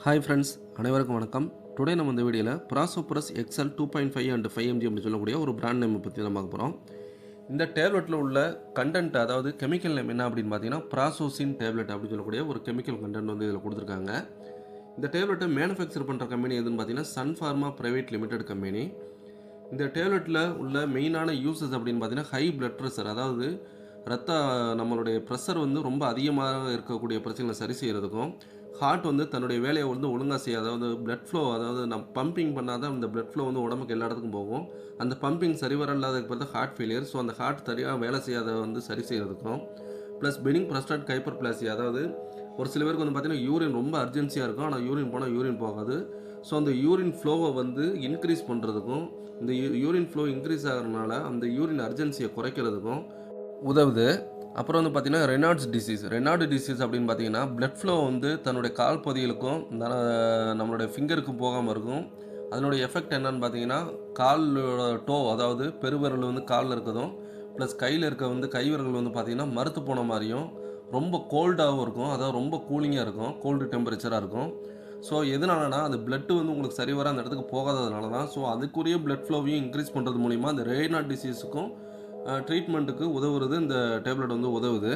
Hi friends, அனைவருக்கும் வணக்கம். Today நம்ம இந்த வீடியோவில் ப்ராசோப்ரஸ் எக்ஸல் 2.5 அண்ட் 5mg அப்படின்னு சொல்லக்கூடிய ஒரு பிராண்ட் நேம் பற்றி நம்ம பார்க்க போகிறோம். இந்த டேப்லெட்டில் உள்ள கண்டென்ட், அதாவது கெமிக்கல் நேம் என்ன அப்படின்னு பார்த்தீங்கன்னா ப்ராசோசின் டேப்லெட் அப்படின்னு சொல்லக்கூடிய ஒரு கெமிக்கல் கண்டென்ட் வந்து இதில் கொடுத்துருக்காங்க. இந்த டேப்லெட்டை மேனுஃபேக்சர் பண்ணுற கம்பெனி எதுன்னு பார்த்தீங்கன்னா Sun Pharma private limited company. இந்த டேப்லெட்டில் உள்ள மெயினான யூசஸ் அப்படின்னு பார்த்தீங்கன்னா ஹை பிளட் ப்ரெஷர், அதாவது நம்மளுடைய ப்ரெஷர் வந்து ரொம்ப அதிகமாக இருக்கக்கூடிய பிரச்சனைகளை சரி செய்கிறதுக்கும், ஹார்ட் வந்து தன்னுடைய வேலையை வந்து ஒழுங்காக செய்யாது, அதாவது பிளட் ஃப்ளோ, அதாவது நம்ம பம்பிங் பண்ணாதான் அந்த பிளட் ஃப்ளோ வந்து உடம்புக்கு எல்லா இடத்துக்கும் போகும். அந்த பம்பிங் சரிவர இல்லாததுக்கு பிறகு ஹார்ட் ஃபெயிலியர். ஸோ அந்த ஹார்ட் சரியாக வேலை செய்யாத வந்து சரி செய்கிறதுக்கும், ப்ளஸ் பெனிங் ப்ரஸ்டாட் ஹைப்பர்பிளாசியா, அதாவது ஒரு சில பேருக்கு வந்து பார்த்திங்கன்னா யூரின் ரொம்ப அர்ஜென்சியாக இருக்கும், ஆனால் யூரின் போனால் யூரின் போகாது. ஸோ அந்த யூரின் ஃப்ளோவை வந்து இன்க்ரீஸ் பண்ணுறதுக்கும், இந்த யூரின் ஃப்ளோ இன்க்ரீஸ் ஆகிறதுனால அந்த யூரின் அர்ஜென்சியை குறைக்கிறதுக்கும் உதவுது. அப்புறம் வந்து பார்த்திங்கன்னா ரெனால்டு டிசீஸ் அப்படின்னு பார்த்தீங்கன்னா பிளட் ஃப்ளோ வந்து தன்னுடைய கால் பகுதிகளுக்கும் நம்மளுடைய ஃபிங்கருக்கும் போகாமல் இருக்கும். அதனுடைய எஃபெக்ட் என்னன்னு பார்த்தீங்கன்னா காலோட டோ, அதாவது பெருவிரல் வந்து காலில் இருக்கிறதும், ப்ளஸ் கையில் இருக்க வந்து கைவிரல் வந்து பார்த்திங்கன்னா மறுத்து போன மாதிரியும், ரொம்ப கோல்டாகவும் இருக்கும், அதாவது ரொம்ப கூலிங்காக இருக்கும், கோல்டு டெம்பரேச்சராக இருக்கும். ஸோ எதனாலனா அந்த பிளட்டு வந்து உங்களுக்கு சரிவர அந்த இடத்துக்கு போகாததுனால தான். ஸோ அதுக்குரிய பிளட் ஃப்ளோவையும் இன்க்ரீஸ் பண்ணுறது மூலிமா அந்த ரெய்னால்ட் டிசீஸுக்கும் ட்ரீட்மெண்ட்டுக்கு உதவுறது இந்த டேப்லெட் வந்து உதவுது.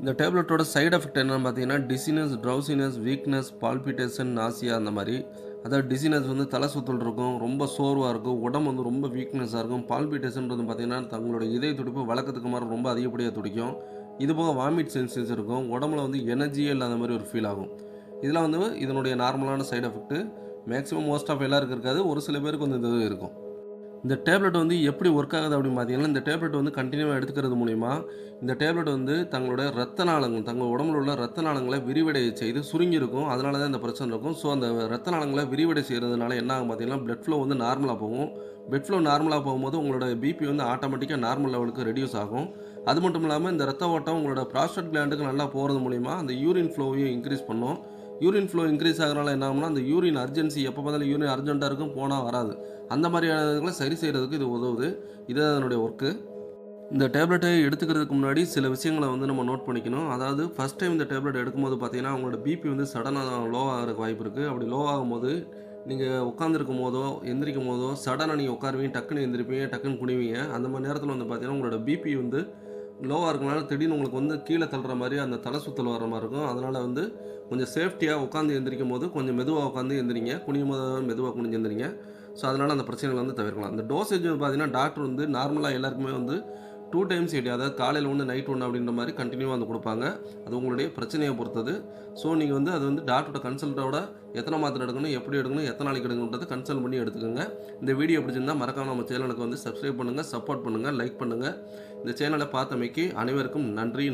இந்த டேப்லெட்டோட சைடு எஃபெக்ட் என்னென்னு பார்த்தீங்கன்னா dizziness, drowsiness, weakness, palpitation, nausea அந்த மாதிரி. அதாவது டிசினஸ் வந்து தலை சுற்றல் இருக்கும், ரொம்ப சோர்வாக இருக்கும், உடம்பு வந்து ரொம்ப வீக்னஸாக இருக்கும். பால்பிட்டேஷன்றது பார்த்தீங்கன்னா தங்களோட இதய துடிப்பு வழக்கத்துக்கு மாதிரி ரொம்ப அதிகப்படியாக துடிக்கும். இது போக வாமிட் சென்சேஷன் இருக்கும், உடம்புல வந்து எனர்ஜியே இல்லாத மாதிரி ஒரு ஃபீல் ஆகும். இதெல்லாம் வந்து இதனுடைய நார்மலான side effect. Maximum most of எல்லாருக்கும் இருக்காது, ஒரு சில பேருக்கு வந்து இது இருக்கும். இந்த டேப்லெட் வந்து எப்படி ஒர்க் ஆகுது அப்படின்னு பார்த்தீங்கன்னா, இந்த டேப்லெட் வந்து கண்டினியூவாக எடுத்துக்கிறது மூலிமா இந்த டேப்லெட் வந்து தங்களோட ரத்த நாளங்கள், தங்கள் உடம்புல உள்ள ரத்த நாளங்களை விரிவடை செய்து சுருங்கியிருக்கும். அதனால தான் இந்த பிரச்சனை இருக்கும். ஸோ அந்த ரத்த நாளங்களை விரிவடை செய்கிறதுனால என்ன ஆகும் பார்த்தீங்கன்னா, பிளட் ஃப்ளோ வந்து நார்மலாக போகும். பிளட் ஃப்ளோ நார்மலாக போகும்போது உங்களோட பிபி வந்து ஆட்டோமேட்டிக்காக நார்மல் லெவலுக்கு ரெடியூஸ் ஆகும். அது மட்டும் இல்லாமல் இந்த ரத்த ஓட்டம் உங்களோட ப்ராஸ்டேட் கிளாண்டுக்கு நல்லா போகிறது மூலிமா அந்த யூரின் ஃப்ளோவையும் இன்க்ரீஸ் பண்ணும். யூரின் ஃப்ளோ இன்க்ரீஸ் ஆகிறனால என்ன ஆகும்னா, அந்த யூரின் அர்ஜென்சி எப்போ பார்த்தாலும் யூரின் அர்ஜென்ட்டாக இருக்கும், போனால் வராது, அந்த மாதிரியானதுகளை சரி செய்கிறதுக்கு இது உதவுது. இதுதான் அதனுடைய ஒர்க்கு. இந்த டேப்லெட்டை எடுத்துக்கிறதுக்கு முன்னாடி சில விஷயங்களை வந்து நம்ம நோட் பண்ணிக்கணும். அதாவது ஃபஸ்ட் டைம் இந்த டேப்லெட் எடுக்கும்போது பார்த்தீங்கன்னா அவங்களோட பிபி வந்து சடனாக லோ ஆகிறதுக்கு வாய்ப்பு இருக்குது. அப்படி லோ ஆகும்போது நீங்கள் உட்காந்துருக்கும் போதோ எந்திரிக்கும் போதோ சடனாக நீங்கள் உட்காருவீங்க, டக்குன்னு எந்திரிப்பீங்க, டக்குன்னு குனிவீங்க. அந்த மாதிரி நேரத்தில் வந்து பார்த்தீங்கன்னா உங்களோட பிபி வந்து லோவாக இருக்கனால திடீர்னு உங்களுக்கு வந்து கீழே தள்ளுற மாதிரி அந்த தலை சுற்றல் வர மாதிரி இருக்கும். அதனால் வந்து கொஞ்சம் சேஃப்டியாக உட்காந்து எந்திரிக்கும் போது கொஞ்சம் மெதுவாக உட்காந்து எந்திரிங்க, குனியும் போது மெதுவாக குனிஞ்சு எந்திரிங்க. ஸோ அதனால் அந்த பிரச்சனைகள் வந்து தவிர்க்கலாம். அந்த டோசேஜ் வந்து பார்த்தீங்கன்னா டாக்டர் வந்து நார்மலாக எல்லாருக்குமே வந்து 2 டைம்ஸ் எடி, அதாவது காலையில் ஒன்று நைட் ஒன்று அப்படின்ற மாதிரி கண்டினியூவாக வந்து கொடுப்பாங்க. அது உங்களுடைய பிரச்சனையை பொறுத்தது. ஸோ நீங்கள் வந்து அது வந்து டாக்டரோட கன்சல்ட்டோட எத்தனை மாத்திரை எடுக்கணும், எப்படி எடுக்கணும், எத்தனை நாளைக்கு எடுக்கணுன்றதை கன்சல்ட் பண்ணி எடுத்துக்கோங்க. இந்த வீடியோ பிடிச்சிருந்தா மறக்காமல் நம்ம சேனலுக்கு வந்து சப்ஸ்கிரைப் பண்ணுங்கள், சப்போர்ட் பண்ணுங்கள், லைக் பண்ணுங்கள். இந்த சேனலை பார்த்தமைக்கு அனைவருக்கும் நன்றி.